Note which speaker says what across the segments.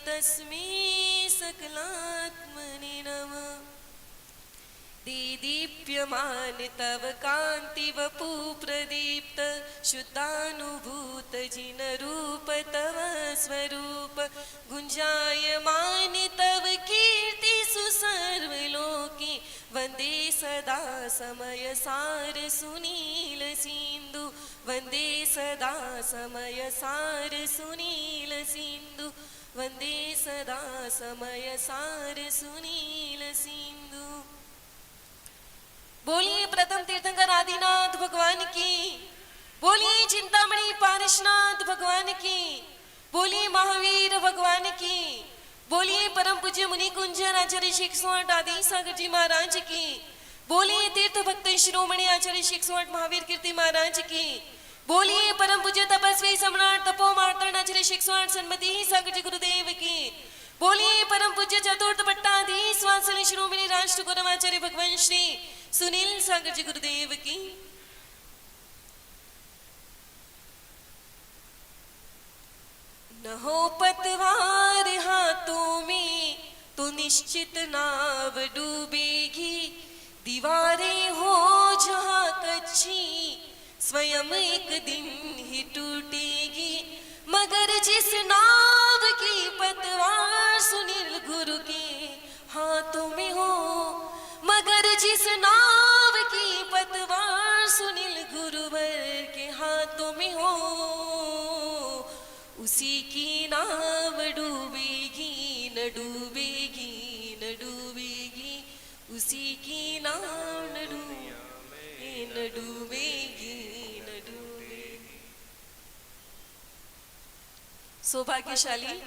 Speaker 1: तस्मै सकलात्मने नमः। दीदीप्यमान तव कांति वपु प्रदीप्त शुद्धानुभूत जिन रूप तव स्वरूप गुंजायमान तव कीर्ति सुसर्वलोकी वंदे सदा समय सार सुनील सिंधु वंदे सदा समय सार सुनील सिंधु वंदे सदा समय सार सुनील सिंधु। बोलिए प्रथम तीर्थंकर आदिनाथ भगवान की, बोलिए चिंतामणि पारसनाथ भगवान की, बोलिए महावीर भगवान की, बोलिए परम पूज्य मुनि कुंजर आचार्य शिक्षवाट आदि सागर जी महाराज की, बोलिए तीर्थ भक्त शिरोमणि आचार्य शिक्षवाट महावीर कीर्ति महाराज की, बोलिए परम पूज्य तपस्वी सम्राट तपो मार्तंड आचार्य शिक्षवाट सन्मति सागर जी गुरुदेव की, बोलिए परम पूज्य चतुर्थ पट्टाधीश वात्सल्य शिरोमणि राष्ट्र गौरवाचार्य भगवान श्री सुनील सागर जी गुरुदेव की। न हो पतवार हाथों में तो निश्चित नाव डूबेगी, दीवारें हो जहां कच्ची स्वयं एक दिन ही टूटेगी, मगर जिस नाव की पतवार सुनील गुरु के हाथों में हो, मगर जिस नाव की पतवार सुनील गुरुवर के हाथों में हो, उसी की नाव डूबेगी न डूबेगी न डूबेगी, उसी की नाव न डूबेगी न डूबेगी न डूबेगी। सौभाग्यशाली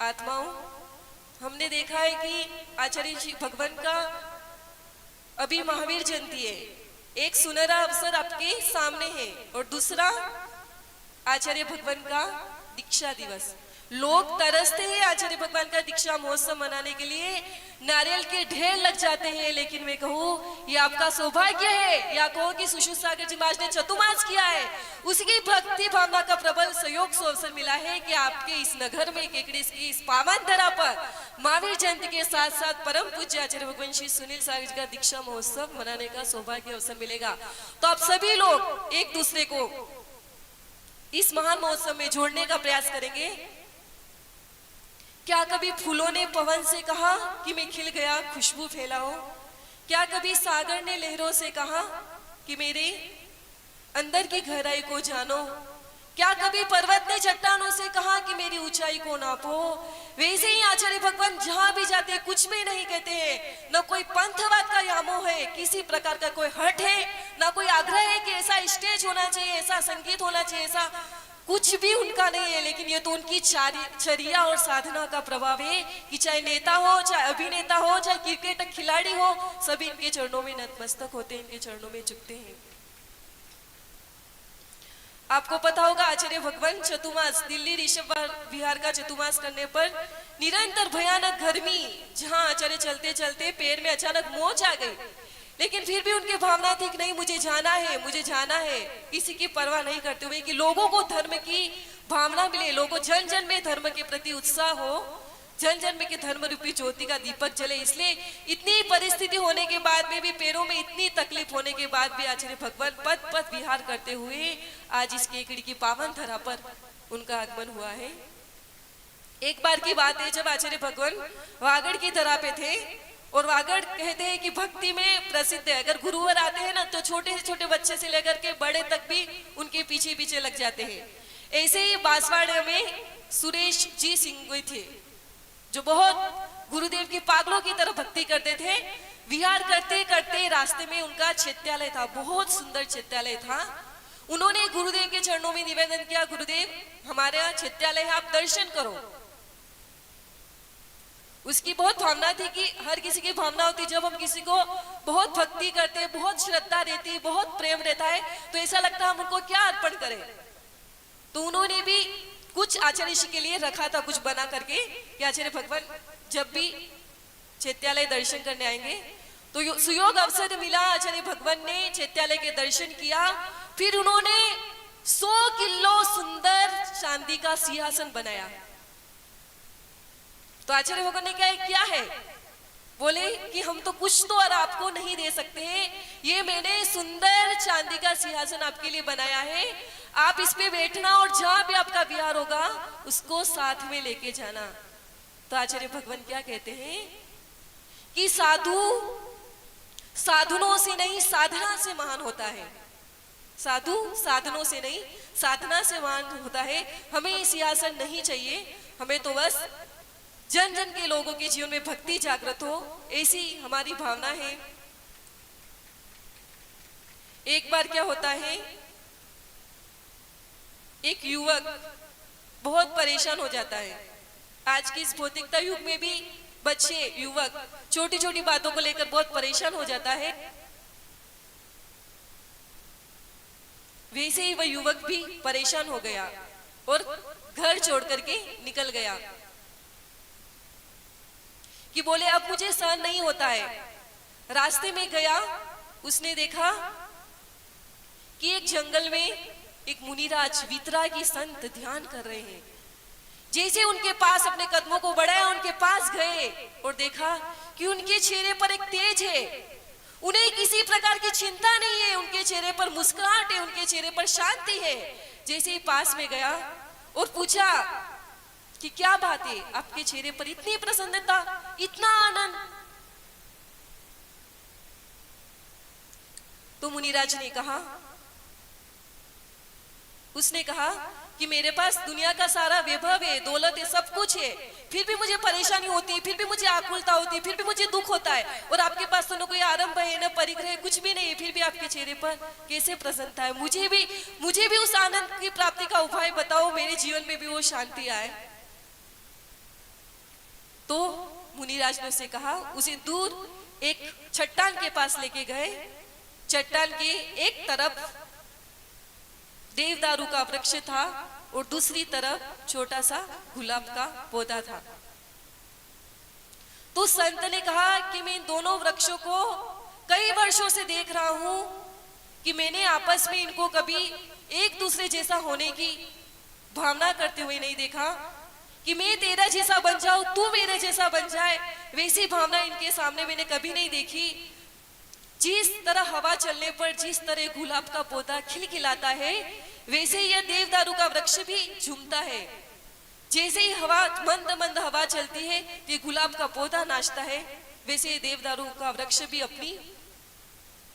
Speaker 1: आत्माओं, हमने देखा है कि आचार्य जी भगवान का अभी महावीर जयंती है, एक सुनहरा अवसर आपके सामने है, और दूसरा आचार्य भगवान का दीक्षा दिवस। लोग तरसते हैं आचार्य भगवान का दीक्षा महोत्सव मनाने के लिए, नारियल के ढेर लग जाते हैं, लेकिन मैं कहूँ ये आपका सौभाग्य है, या कहो कि सुश्रुत सागर जी महाराज ने चतुर्मास किया है, उसकी भक्ति भावना का प्रबल सहयोग से अवसर मिला है कि आपके इस नगर में केकड़ी की इस पावन धरा पर महावीर जयंती के साथ साथ परम पूज्य आचार्य भगवान श्री सुनील सागर जी का दीक्षा महोत्सव मनाने का सौभाग्य अवसर मिलेगा। तो आप सभी लोग एक दूसरे को इस महान महोत्सव में जोड़ने का प्रयास करेंगे। क्या कभी फूलों ने पवन से कहा कि मैं खिल गया खुशबू फैलाओ? क्या कभी सागर ने लहरों से कहा कि मेरे अंदर की गहराई को जानो? क्या कभी पर्वत ने चट्टानों से कहा कि मेरी ऊंचाई को नापो? वैसे ही आचार्य भगवान जहां भी जाते कुछ भी नहीं कहते हैं, न कोई पंथवाद का यामो है, किसी प्रकार का कोई हट है, न कोई आग्रह है कि ऐसा स्टेज होना चाहिए, ऐसा संगीत होना चाहिए, ऐसा कुछ भी उनका नहीं है। लेकिन ये तो उनकी चर्या और साधना का प्रभाव है कि चाहे नेता हो, चाहे अभिनेता हो, चाहे क्रिकेट खिलाड़ी हो, सभी इनके चरणों में नतमस्तक होते हैं, इनके चरणों में झुकते हैं। आपको पता होगा आचार्य भगवान चतुर्मास दिल्ली ऋषभ विहार का चतुर्मास करने पर निरंतर भयानक गर्मी, जहां आचार्य चलते चलते पैर में अचानक मोच आ गई, लेकिन फिर भी उनकी भावना थी कि नहीं मुझे जाना है, मुझे जाना है, किसी की परवाह नहीं करते हुए कि लोगों को धर्म की भावना मिले, लोगों जन जन में धर्म के प्रति उत्साह हो, जन जन में के धर्म रूपी ज्योति का दीपक जले। इसलिए इतनी परिस्थिति होने के बाद में भी, पैरों में इतनी तकलीफ होने के बाद भी आचार्य भगवान पद पद विहार करते हुए आज इस केकड़ी की पावन धरा पर उनका आगमन हुआ है। एक बार की बात है जब आचार्य भगवान वागड़ की धरा पे थे, और वागड़ कहते हैं कि भक्ति में प्रसिद्ध है। अगर गुरुवर आते हैं ना तो छोटे से छोटे बच्चे से लेकर के बड़े तक भी उनके पीछे पीछे लग जाते हैं। ऐसे ही बांसवाड़ा में सुरेश जी सिंह थे जो बहुत गुरुदेव की पागलों की तरह भक्ति करते थे। विहार करते करते रास्ते में उनका चैत्यालय था, बहुत सुंदर चैत्यालय था। उन्होंने गुरुदेव के चरणों में निवेदन किया, गुरुदेव हमारे यहाँ चैत्यालय है, आप दर्शन करो। उसकी बहुत भावना थी कि हर किसी की भावना होती, जब हम किसी को बहुत भक्ति करते, बहुत श्रद्धा रहती, बहुत प्रेम रहता है, तो ऐसा लगता है हम उनको क्या अर्पण करें। तो उन्होंने भी कुछ आचार्य जी के लिए रखा था, कुछ बना करके कि आचार्य भगवान जब भी चैत्यालय दर्शन करने आएंगे तो सुयोग अवसर मिला। आचार्य भगवान ने चैत्यालय के दर्शन किया, फिर उन्होंने 100 किलो सुंदर चांदी का सिंहासन बनाया। तो आचार्य भगवान ने क्या है, बोले कि हम तो कुछ तो और आपको नहीं दे सकते हैं, ये मैंने सुंदर चांदी का सिंहासन आपके लिए बनाया है, आप इस पे बैठना और जहां भी आपका विहार होगा उसको साथ में लेके जाना। तो आचार्य भगवान क्या कहते हैं कि साधु साधनों से नहीं साधना से महान होता है। साधु साधनों से नहीं साधना से महान होता है। हमें ये सिंहासन नहीं चाहिए, हमें तो बस जन जन के लोगों के जीवन में भक्ति जागृत हो, ऐसी हमारी भावना है। एक बार क्या होता है, एक युवक बहुत परेशान हो जाता है। आज की इस भौतिकता युग में भी बच्चे युवक छोटी छोटी बातों को लेकर बहुत परेशान हो जाता है। वैसे ही वह युवक भी परेशान हो गया और घर छोड़ करके निकल गया कि बोले अब मुझे सहन नहीं होता है। रास्ते में गया, उसने देखा कि एक जंगल में एक मुनिराज वितरागी संत ध्यान कर रहे हैं। जैसे उनके पास अपने कदमों को बढ़ाया, उनके पास गए और देखा कि उनके चेहरे पर एक तेज है, उन्हें किसी प्रकार की चिंता नहीं है, उनके चेहरे पर मुस्कुराहट है, उनके चेहरे पर शांति है। जैसे ही पास में गया और पूछा कि क्या बात है, आपके चेहरे पर इतनी प्रसन्नता, इतना आनंद। तो मुनिराज ने कहा, उसने कहा कि मेरे पास दुनिया का सारा वैभव है, दौलत है, सब कुछ है, फिर भी मुझे परेशानी होती है, फिर भी मुझे आकुलता होती है, फिर भी मुझे दुख होता है, और आपके पास तो न कोई आरंभ है न परिग्रह, कुछ भी नहीं है, फिर भी आपके चेहरे पर कैसे प्रसन्नता है। मुझे भी उस आनंद की प्राप्ति का उपाय बताओ, मेरे जीवन में भी वो शांति आए। तो मुनिराज ने उसे कहा, उसे दूर एक चट्टान के पास लेके गए। चट्टान के एक तरफ देवदारू का वृक्ष था और दूसरी तरफ छोटा सा गुलाब का पौधा था। तो संत ने कहा कि मैं इन दोनों वृक्षों को कई वर्षों से देख रहा हूं कि मैंने आपस में इनको कभी एक दूसरे जैसा होने की भावना करते हुए नहीं देखा, कि मैं तेरा जैसा बन जाऊं, तू मेरे जैसा बन जाए, वैसी भावना इनके सामने मैंने कभी नहीं देखी। जिस तरह हवा चलने पर जिस तरह गुलाब का पौधा खिलखिलाता है, वैसे ही यह देवदारू का वृक्ष भी झूमता है। जैसे ही हवा मंद मंद हवा चलती है, ये गुलाब का पौधा नाचता है, वैसे ही देवदारू का वृक्ष भी अपनी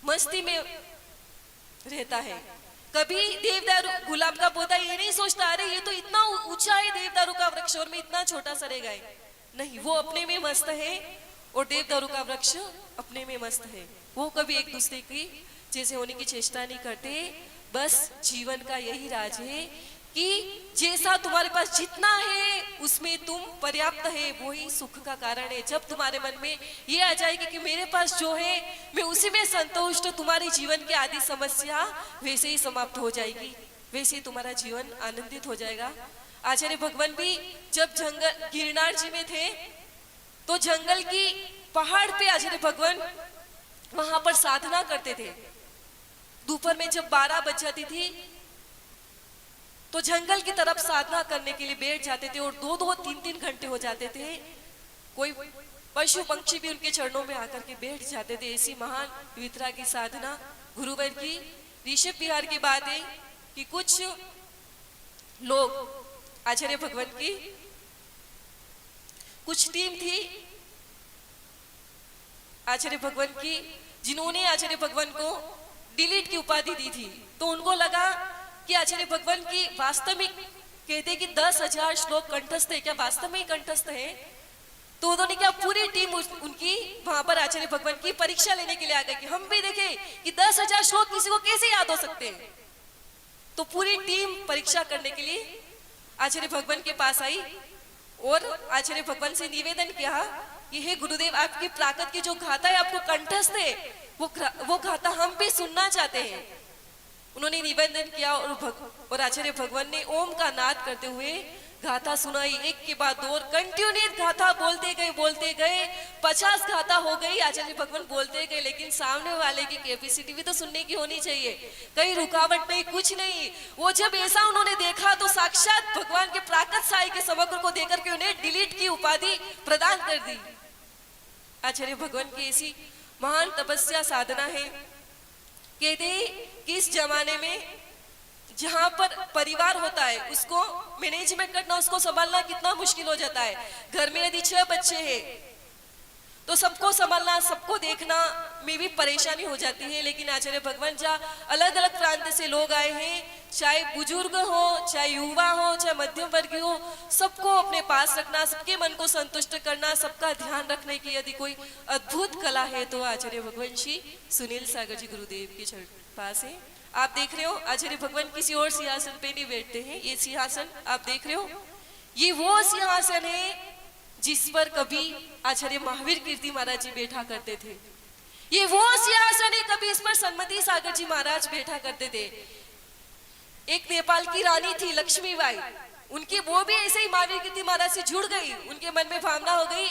Speaker 1: मस्ती में रहता है। कभी देवदारू गुलाब का पौधा ये नहीं सोचता, अरे ये तो इतना ऊंचा है देवदारू का वृक्ष और मैं इतना छोटा सा रह गए। नहीं, वो अपने में मस्त है और देवदारू का वृक्ष अपने में मस्त है। वो कभी एक दूसरे की जैसे होने की चेष्टा नहीं करते। बस जीवन का यही राज है कि जैसा तुम्हारे पास जितना है उसमें तुम पर्याप्त है, वही सुख का कारण है। जब तुम्हारे मन में ये आ जाएगी कि मेरे पास जो है मैं उसी में संतुष्ट, तुम्हारे जीवन की आदि समस्या वैसे ही समाप्त हो जाएगी, वैसे ही तुम्हारा जीवन आनंदित हो जाएगा। आचार्य भगवान भी जब जंगल गिरनार जी में थे तो जंगल की पहाड़ पे आचार्य भगवान वहां पर साधना करते थे। दोपहर में जब 12 बज जाती थी तो जंगल की तरफ साधना करने के लिए बैठ जाते थे और 2-2, 3-3 घंटे हो जाते थे। कोई पशु पक्षी भी उनके चरणों में आकर के बैठ जाते थे। ऐसी महान वितरा की साधना गुरुवर की। ऋषभ विहार की बात है कि कुछ लोग आचार्य भगवान की कुछ टीम थी आचार्य भगवान की, जिन्होंने आचार्य भगवान को डिलीट की उपाधि दी थी। तो उनको लगा कि आचार्य भगवान की वास्तविक कहते कि 10,000 श्लोक कंठस्थ है, क्या वास्तव में कंठस्थ है? तो उन्होंने क्या पूरी टीम उनकी वहां पर आचार्य भगवान की परीक्षा लेने के लिए आ गई कि हम भी देखें कि 10,000 श्लोक किसी को कैसे याद हो सकते हैं। तो पूरी टीम परीक्षा करने के लिए आचार्य भगवान के पास आई और आचार्य भगवान से निवेदन किया कि हे गुरुदेव, आपकी प्राकृत की जो गाथा है आपको कंठस्थ है, वो गाथा हम भी सुनना चाहते हैं। उन्होंने निवेदन किया और आचार्य भगवान ने ओम का नाद करते हुए गाथा सुनाई। एक के बाद दो कंटिन्यूस गाथा बोलते गए 50 गाथा हो गई। आचार्य भगवान बोलते गए, लेकिन सामने वाले की कैपेसिटी भी तो सुनने की होनी चाहिए, कहीं रुकावट नहीं, कुछ नहीं। वो जब ऐसा उन्होंने देखा तो साक्षात भगवान के प्राकट साई के समग्र को देकर के उन्हें डिलीट की उपाधि प्रदान कर दी। आचार्य भगवान की ऐसी महान तपस्या साधना है। कहते हैं कि इस जमाने में जहां पर परिवार होता है उसको मैनेजमेंट करना, उसको संभालना कितना मुश्किल हो जाता है। घर में यदि 6 बच्चे हैं तो सबको संभालना, सबको देखना में भी परेशानी हो जाती है। लेकिन आचार्य भगवान जहाँ अलग अलग प्रांत से लोग आए हैं, चाहे बुजुर्ग हो, चाहे युवा हो, चाहे मध्यम वर्गीय हो, सबको अपने पास रखना, सबके मन को संतुष्ट करना, सबका ध्यान रखने की यदि कोई अद्भुत कला है तो आचार्य भगवान श्री सुनील सागर जी गुरुदेव के चरण पास है। आप देख रहे हो आचार्य भगवान किसी और सिंहासन पे नहीं बैठते हैं। ये सिंहासन आप देख रहे हो, ये वो सिंहासन है जिस पर कभी आचार्य महावीर कीर्ति महाराज जी बैठा करते थे। ये वो सिंहासन है, कभी इस पर सन्मति सागर जी महाराज बैठा करते थे। एक नेपाल की रानी थी लक्ष्मीबाई, उनकी वो भी ऐसे ही महावीर कीर्ति महाराज से जुड़ गई, उनके मन में भावना हो गई,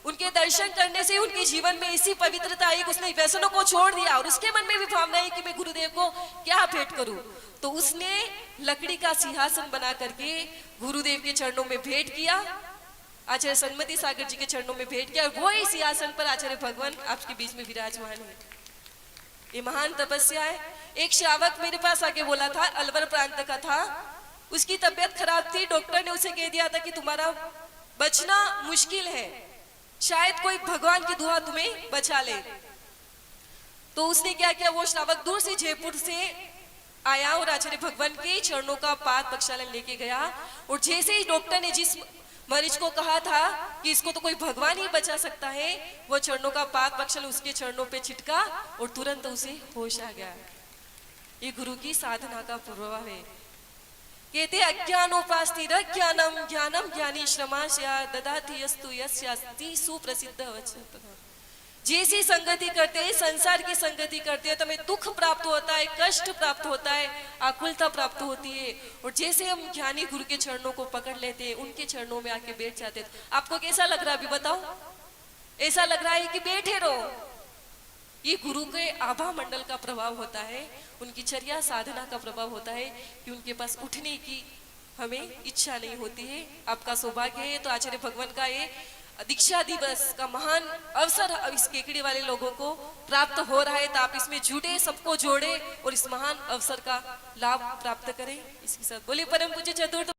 Speaker 1: उनके दर्शन करने से उनके जीवन में ऐसी पवित्रता आई कि उसने व्यसनों को छोड़ दिया और उसके मन में भी भावना है कि मैं गुरुदेव को क्या भेंट करूं। तो उसने लकड़ी का सिंहासन बना करके गुरुदेव के चरणों में भेंट किया, आचार्य सन्मति सागर जी के चरणों में भेंट किया। वो ही सिंहासन पर आचार्य भगवान आपके बीच में विराजमान है। ये महान तपस्या है। एक श्रावक मेरे पास आके बोला था, अलवर प्रांत का था, उसकी तबीयत खराब थी, डॉक्टर ने उसे कह दिया था कि तुम्हारा बचना मुश्किल है, शायद कोई भगवान की दुआ तुम्हें बचा ले। तो उसने क्या किया, वो श्रावक दूर से जयपुर से आया और आचार्य भगवान के चरणों का पाद प्रक्षालन लेके गया। और जैसे ही डॉक्टर ने जिस मरीज को कहा था कि इसको तो कोई भगवान ही बचा सकता है, वो चरणों का पाद प्रक्षालन उसके चरणों पे छिटका और तुरंत उसे होश आ गया। ये गुरु की साधना का प्रभाव है। कहते अज्ञानोपास्ति ज्ञानम ज्ञानम ज्ञानी श्रमाशया ददाति यस्तु यस्यास्ति सुप्रसिद्ध वचन। जैसी संगति करते हैं, संसार की संगति करते हैं तो हमें दुख प्राप्त होता है, कष्ट प्राप्त होता है, आकुलता प्राप्त होती है। और जैसे हम ज्ञानी गुरु के चरणों को पकड़ लेते हैं, उनके चरणों में आके बैठ जाते हैं, तो आपको कैसा लग रहा है अभी बताओ? ऐसा लग रहा है कि बैठे रहो। ये गुरु के आभा मंडल का प्रभाव होता है, उनकी चर्या साधना का प्रभाव होता है कि उनके पास उठने की हमें इच्छा नहीं होती है। आपका सौभाग्य है। तो आचार्य भगवान का ये दीक्षा दिवस का महान अवसर इस केकड़ी वाले लोगों को प्राप्त हो रहा है, तो आप इसमें जुटे, सबको जोड़े और इस महान अवसर का लाभ प्राप्त करें। इसके साथ बोले परम पूज्य चतुर्थ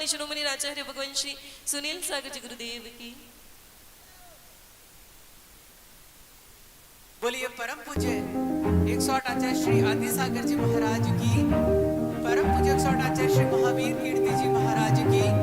Speaker 1: शिरोमणि आचार्य भगवान श्री सुनील सागर जी गुरुदेव की।
Speaker 2: बोलिए परम पूज्य 108 आचार्य श्री आदि सागर जी महाराज की, परम पूज्य 108 आचार्य श्री महावीर कीर्ति जी महाराज की।